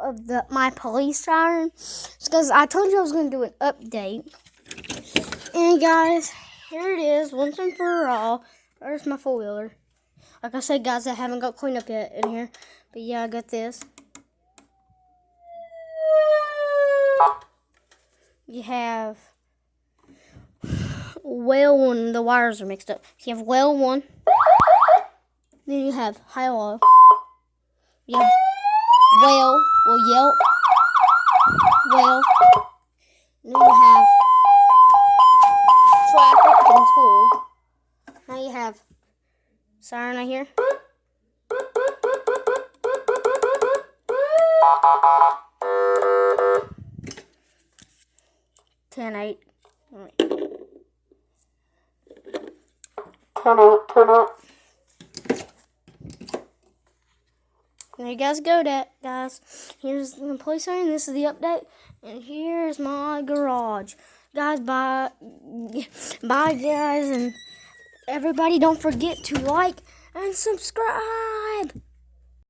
of my police siren. It's because I told you I was going to do an update. And guys, here it is, once and for all. There's my four-wheeler. Like I said, guys, I haven't got cleaned up yet in here. But yeah, I got this. You have well 1, the wires are mixed up. You have well 1. Then you have hello. You have well yelp. Well. Then you have traffic and tool. Now you have siren right here. Turn 8. Turn up. There you guys go, guys. Here's the police siren. This is the update. And here's my garage. Guys, bye, guys. And everybody, don't forget to like and subscribe.